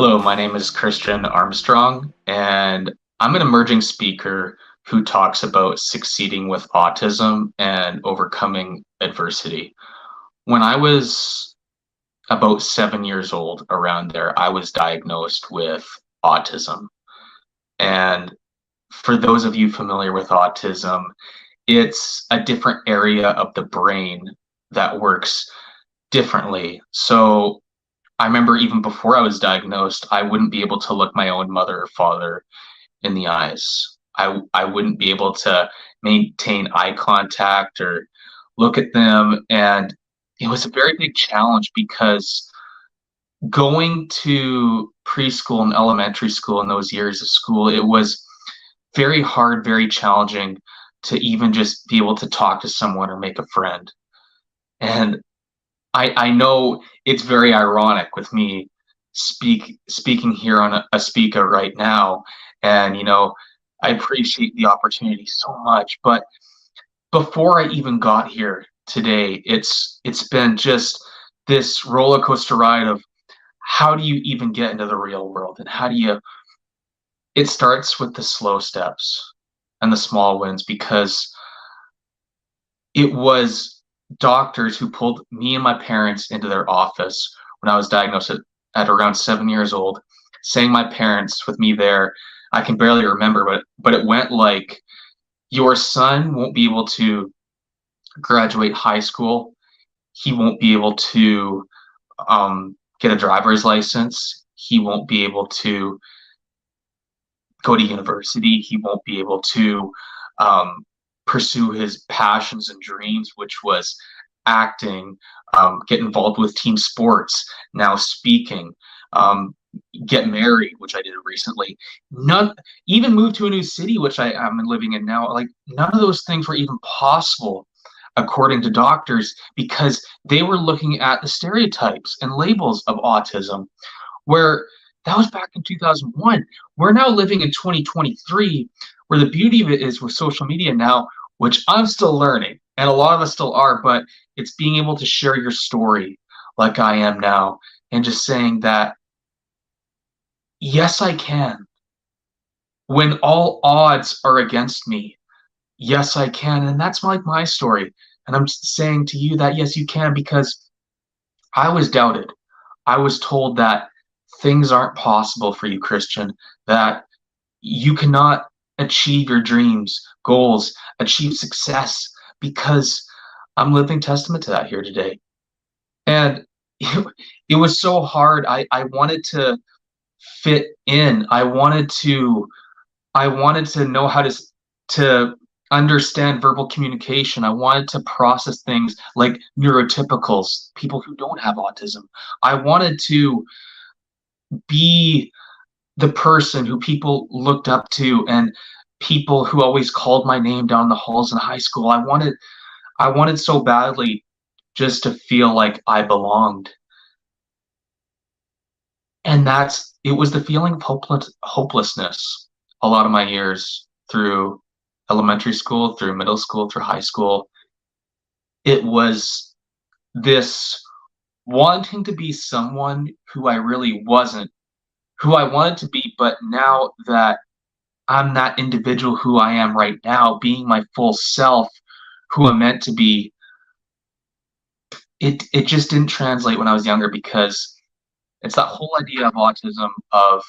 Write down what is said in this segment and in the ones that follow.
Hello, my name is Christian Armstrong, and I'm an emerging speaker who talks about succeeding with autism and overcoming adversity. When I was about 7 years old, around there, I was diagnosed with autism. And for those of you familiar with autism, it's a different area of the brain that works differently. So I remember even before I was diagnosed, I wouldn't be able to look my own mother or father in the eyes. I wouldn't be able to maintain eye contact or look at them. And it was a very big challenge because going to preschool and elementary school in those years of school, it was very hard, very challenging to even just be able to talk to someone or make a friend. And I know it's very ironic with me speaking here on ASPIKA right now, and I appreciate the opportunity so much. But before I even got here today, it's been just this roller coaster ride of how do you even get into the real world, and how do you? It starts with the slow steps and the small wins, because it was doctors who pulled me and my parents into their office when I was diagnosed at around 7 years old, saying my parents with me there. I can barely remember, but it went like, your son won't be able to graduate high school. He won't be able to get a driver's license. He won't be able to go to university. He won't be able to pursue his passions and dreams, which was acting, get involved with team sports, now speaking, get married, which I did recently. None, even move to a new city, which I'm living in now. Like, none of those things were even possible according to doctors, because they were looking at the stereotypes and labels of autism, where that was back in 2001. We're now living in 2023, where the beauty of it is with social media now, which I'm still learning, and a lot of us still are, but it's being able to share your story like I am now, and just saying that, yes, I can. When all odds are against me, yes, I can. And that's like my story. And I'm saying to you that, yes, you can, because I was doubted. I was told that things aren't possible for you, Christian, that you cannot achieve your dreams, goals, achieve success, because I'm living testament to that here today. And it was so hard. I wanted to fit in. I wanted to know how to understand verbal communication. I wanted to process things like neurotypicals, people who don't have autism. I wanted to be the person who people looked up to, and people who always called my name down the halls in high school. I wanted so badly just to feel like I belonged. And it was the feeling of hopelessness a lot of my years through elementary school, through middle school, through high school. It was this wanting to be someone who I really wasn't, who I wanted to be, but now that I'm that individual who I am right now, being my full self, who I'm meant to be, it just didn't translate when I was younger, because it's that whole idea of autism of,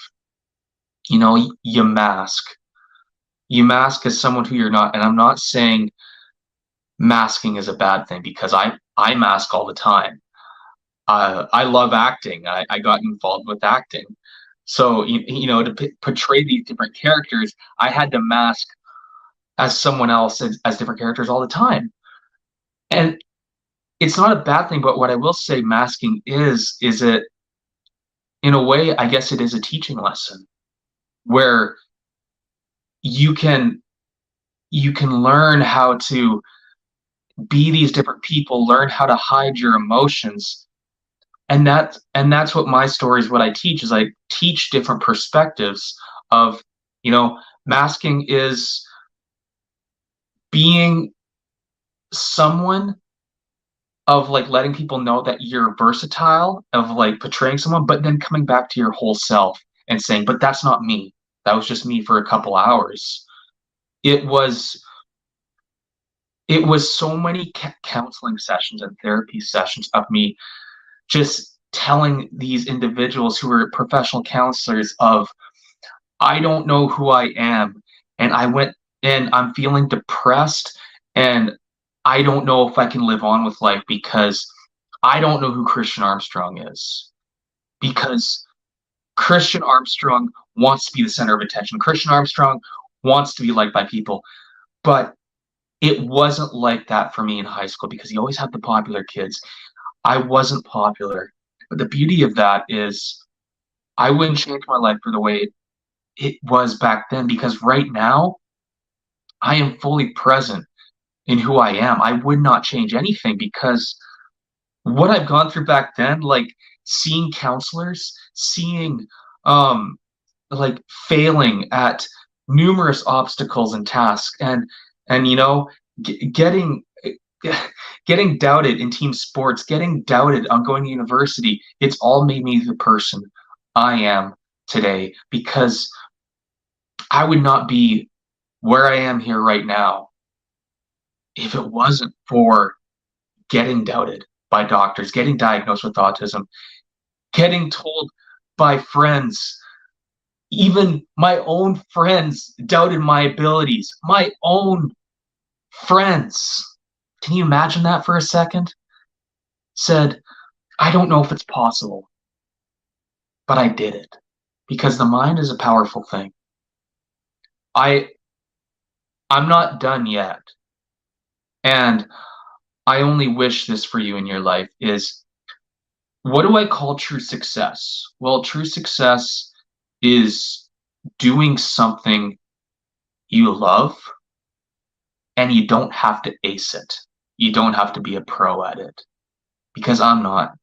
you mask. You mask as someone who you're not. And I'm not saying masking is a bad thing, because I mask all the time. I love acting. I got involved with acting. So, to portray these different characters, I had to mask as someone else, as different characters all the time. And it's not a bad thing, but what I will say masking is it, in a way, I guess it is a teaching lesson, where you can learn how to be these different people, learn how to hide your emotions. And that's what my story is. What I teach is, I teach different perspectives of, masking is being someone of like letting people know that you're versatile, of like portraying someone, but then coming back to your whole self and saying, but that's not me. That was just me for a couple hours. It was it was so many counseling sessions and therapy sessions of me just telling these individuals who were professional counselors of, I don't know who I am, and I went and I'm feeling depressed, and I don't know if I can live on with life because I don't know who Christian Armstrong is. Because Christian Armstrong wants to be the center of attention. Christian Armstrong wants to be liked by people, but it wasn't like that for me in high school because he always had the popular kids. I wasn't popular. But the beauty of that is I wouldn't change my life for the way it was back then, because right now I am fully present in who I am. I would not change anything because what I've gone through back then, like seeing counselors, seeing um like failing at numerous obstacles and tasks, and getting getting doubted in team sports, getting doubted on going to university, it's all made me the person I am today, because I would not be where I am here right now if it wasn't for getting doubted by doctors, getting diagnosed with autism, getting told by friends, even my own friends doubted my abilities. My own friends. Can you imagine that for a second? Said, I don't know if it's possible, but I did it. Because the mind is a powerful thing. I I'm not done yet. And I only wish this for you in your life is, what do I call true success? Well, true success is doing something you love, and you don't have to ace it. You don't have to be a pro at it, because I'm not.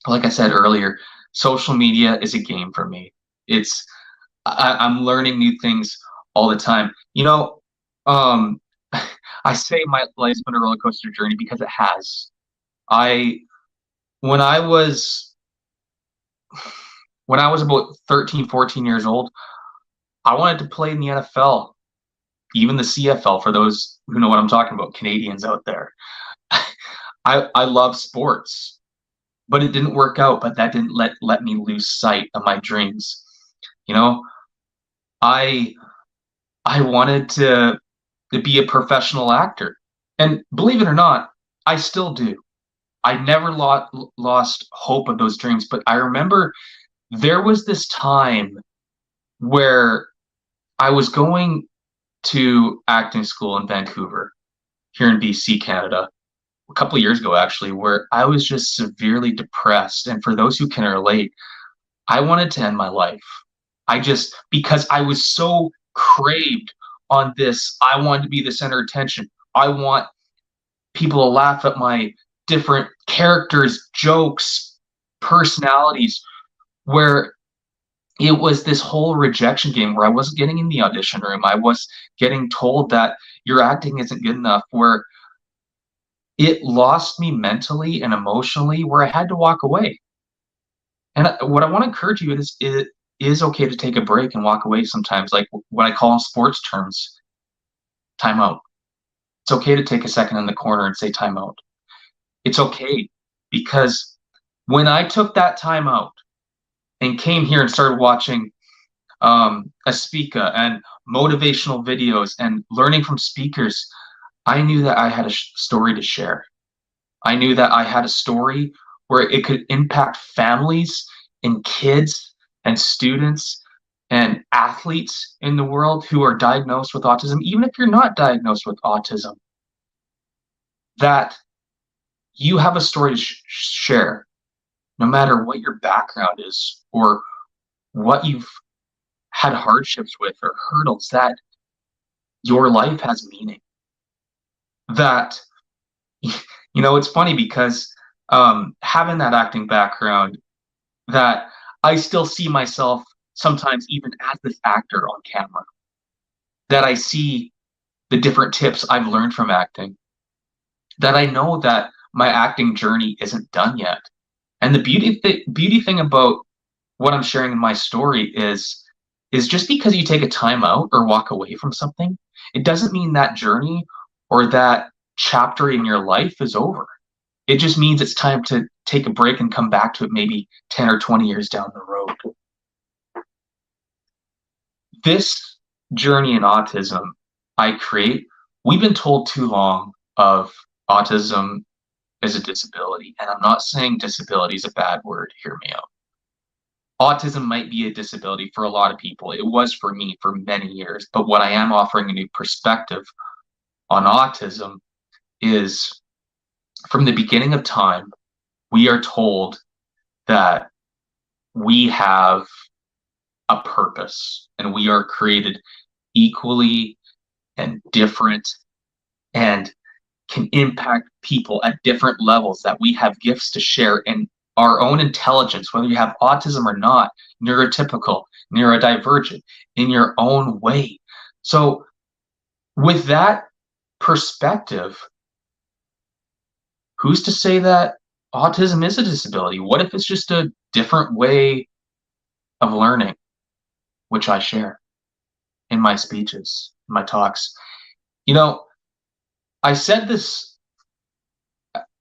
Like I said earlier, social media is a game for me. It's I'm learning new things all the time. Um, I say my life's been a roller coaster journey because it has. I when I was when I was about 13, 14 years old, I wanted to play in the NFL, even the CFL, for those who know what I'm talking about, Canadians out there. I love sports, but it didn't work out. But that didn't let me lose sight of my dreams. You know, I I wanted to be a professional actor, and believe it or not, I still do. I never lost hope of those dreams. But I remember there was this time where I was going to acting school in Vancouver, here in BC, Canada, a couple of years ago, actually, where I was just severely depressed. And for those who can relate, I wanted to end my life. Because I was so craved on this, I wanted to be the center of attention. I want people to laugh at my different characters, jokes, personalities, where it was this whole rejection game where I wasn't getting in the audition room. I was getting told that your acting isn't good enough, where it lost me mentally and emotionally, where I had to walk away. And what I want to encourage you is, it is okay to take a break and walk away sometimes, like what I call in sports terms, time out. It's okay to take a second in the corner and say time out. It's okay, because when I took that time out and came here and started watching ASPIKA and motivational videos and learning from speakers, I knew that I had a story to share. I knew that I had a story where it could impact families and kids and students and athletes in the world who are diagnosed with autism, even if you're not diagnosed with autism, that you have a story to share, no matter what your background is or what you've had hardships with or hurdles, that your life has meaning. That, it's funny because having that acting background, that I still see myself sometimes even as this actor on camera, that I see the different tips I've learned from acting, that I know that my acting journey isn't done yet. And the beauty thing about what I'm sharing in my story is just because you take a time out or walk away from something, it doesn't mean that journey or that chapter in your life is over. It just means it's time to take a break and come back to it maybe 10 or 20 years down the road. This journey in autism we've been told too long of autism as a disability. And I'm not saying disability is a bad word, hear me out. Autism might be a disability for a lot of people. It was for me for many years. But what I am offering a new perspective on autism is from the beginning of time, we are told that we have a purpose and we are created equally and different and can impact people at different levels, that we have gifts to share in our own intelligence, whether you have autism or not, neurotypical, neurodivergent, in your own way. So with that perspective, who's to say that autism is a disability? What if it's just a different way of learning, which I share in my speeches, in my talks? You know, I said this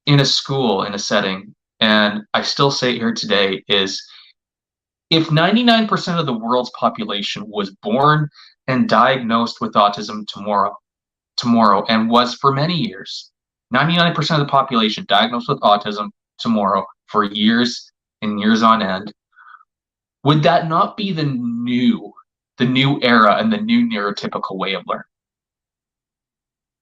in a school, in a setting, and I still say it here today, is if 99% of the world's population was born and diagnosed with autism tomorrow, and was for many years, 99% of the population diagnosed with autism tomorrow for years and years on end, would that not be the new era and the new neurotypical way of learning?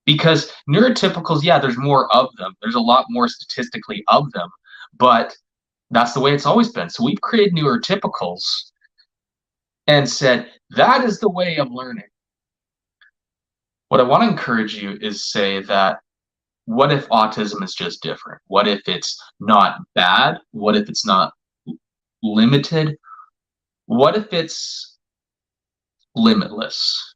Because neurotypicals, yeah, there's more of them. There's a lot more statistically of them, but that's the way it's always been. So we've created neurotypicals and said, that is the way of learning. What I want to encourage you is say that, what if autism is just different? What if it's not bad? What if it's not limited? What if it's limitless?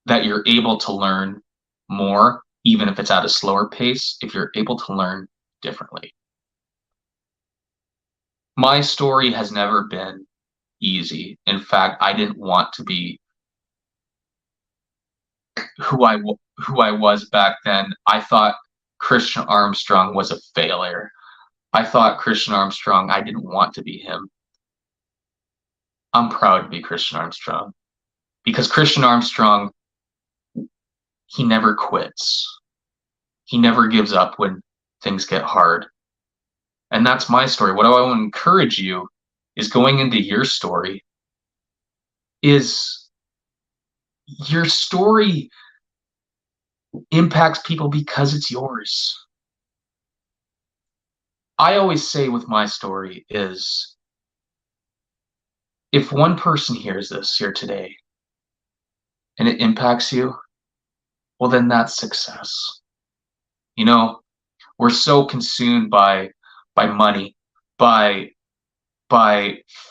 That you're able to learn more, even if it's at a slower pace, if you're able to learn differently. My story has never been easy. In fact, I didn't want to be who I was back then. I thought Christian Armstrong was a failure. I thought Christian Armstrong, I didn't want to be him. I'm proud to be Christian Armstrong, because Christian Armstrong, he never quits. He never gives up when things get hard. And that's my story. What I want to encourage you is, going into your story, is your story impacts people because it's yours. I always say with my story is, if one person hears this here today and it impacts you, well, then that's success. You know, we're so consumed by money, by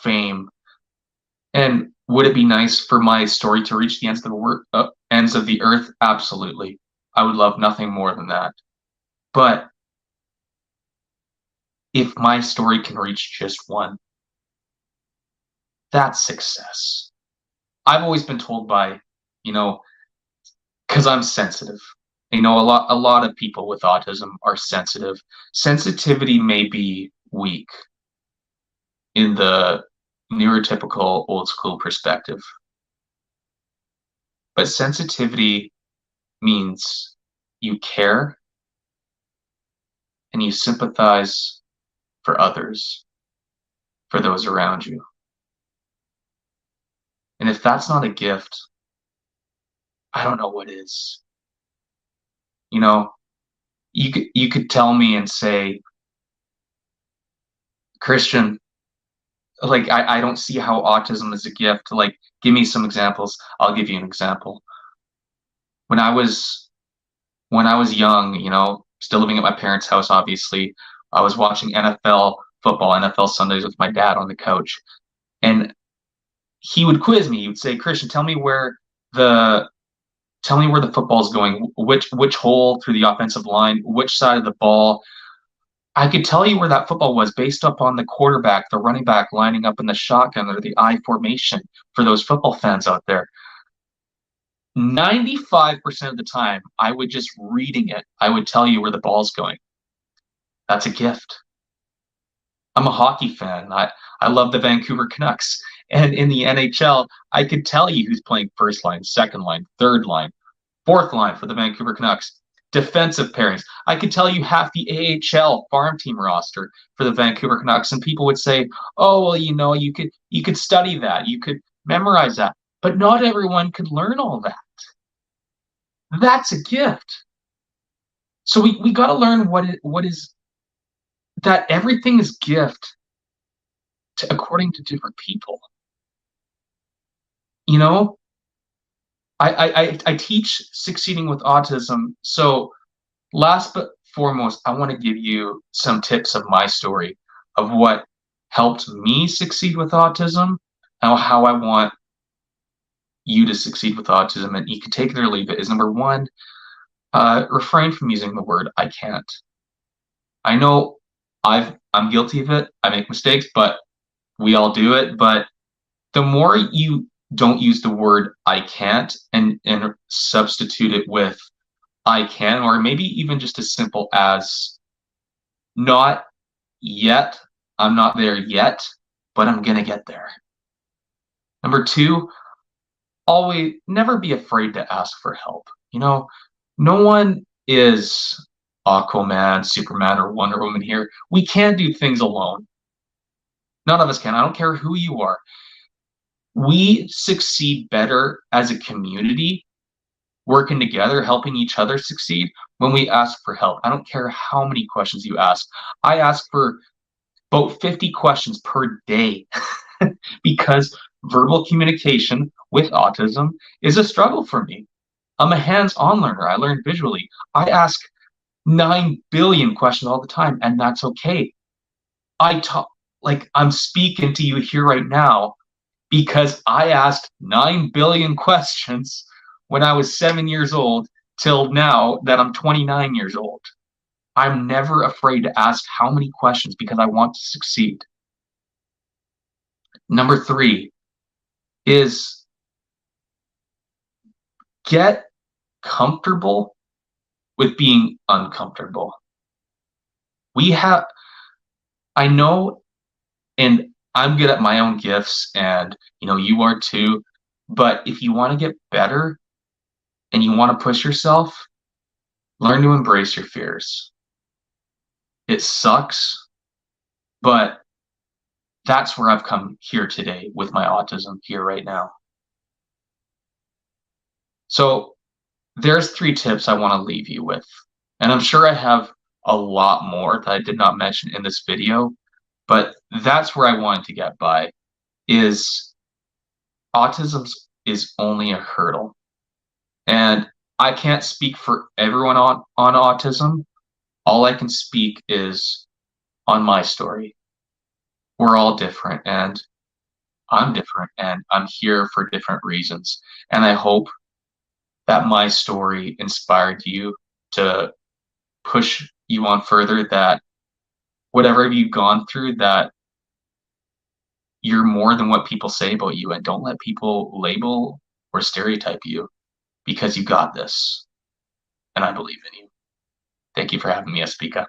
fame. And would it be nice for my story to reach the ends of the earth? Absolutely. I would love nothing more than that. But if my story can reach just one, that's success. I've always been told by, because I'm sensitive. A lot of people with autism are sensitive. Sensitivity may be weak in the neurotypical old school perspective, but sensitivity means you care and you sympathize for others, for those around you. And if that's not a gift, I don't know what is. You could tell me and say, Christian, like, I don't see how autism is a gift. Like, give me some examples. I'll give you an example. When I was young, still living at my parents' house, obviously, I was watching NFL football, NFL Sundays with my dad on the couch. And he would quiz me. He would say, Christian, tell me where the football is going, which hole through the offensive line, which side of the ball, I could tell you where that football was based upon the quarterback, the running back lining up in the shotgun or the I formation for those football fans out there. 95% of the time, I would just reading it, I would tell you where the ball's going. That's a gift. I'm a hockey fan. I love the Vancouver Canucks. And in the NHL, I could tell you who's playing first line, second line, third line, fourth line for the Vancouver Canucks. Defensive pairings. I could tell you half the AHL farm team roster for the Vancouver Canucks, and people would say, "Oh, well, you could study that, you could memorize that." But not everyone could learn all that. That's a gift. So we got to learn what is that everything is gift according to different people. You know, I teach succeeding with autism. So last but foremost, I want to give you some tips of my story of what helped me succeed with autism and how I want you to succeed with autism. And you can take it or leave it. Is number one, refrain from using the word I can't. I know I'm guilty of it. I make mistakes, but we all do it. But the more you don't use the word I can't and substitute it with I can, or maybe even just as simple as not yet, I'm not there yet, but I'm gonna get there. Number two, always never be afraid to ask for help. You know, no one is Aquaman, Superman, or Wonder Woman here. We can't do things alone. None of us can. I don't care who you are. We succeed better as a community, working together, helping each other succeed when we ask for help. I don't care how many questions you ask. I ask for about 50 questions per day because verbal communication with autism is a struggle for me. I'm a hands-on learner. I learn visually. I ask 9 billion questions all the time, and that's okay. I talk like I'm speaking to you here right now because I asked 9 billion questions when I was 7 years old till now that I'm 29 years old. I'm never afraid to ask how many questions because I want to succeed. Number three is get comfortable with being uncomfortable. I know, and I'm good at my own gifts, and you are too. But if you want to get better and you want to push yourself, learn to embrace your fears. It sucks, but that's where I've come here today with my autism here right now. So there's 3 tips I want to leave you with. And I'm sure I have a lot more that I did not mention in this video, but that's where I wanted to get by is autism is only a hurdle. And I can't speak for everyone on autism. All I can speak is on my story. We're all different, and I'm different, and I'm here for different reasons. And I hope that my story inspired you to push you on further, that whatever you've gone through, that you're more than what people say about you, and don't let people label or stereotype you, because you got this. And I believe in you. Thank you for having me, ASPIKA.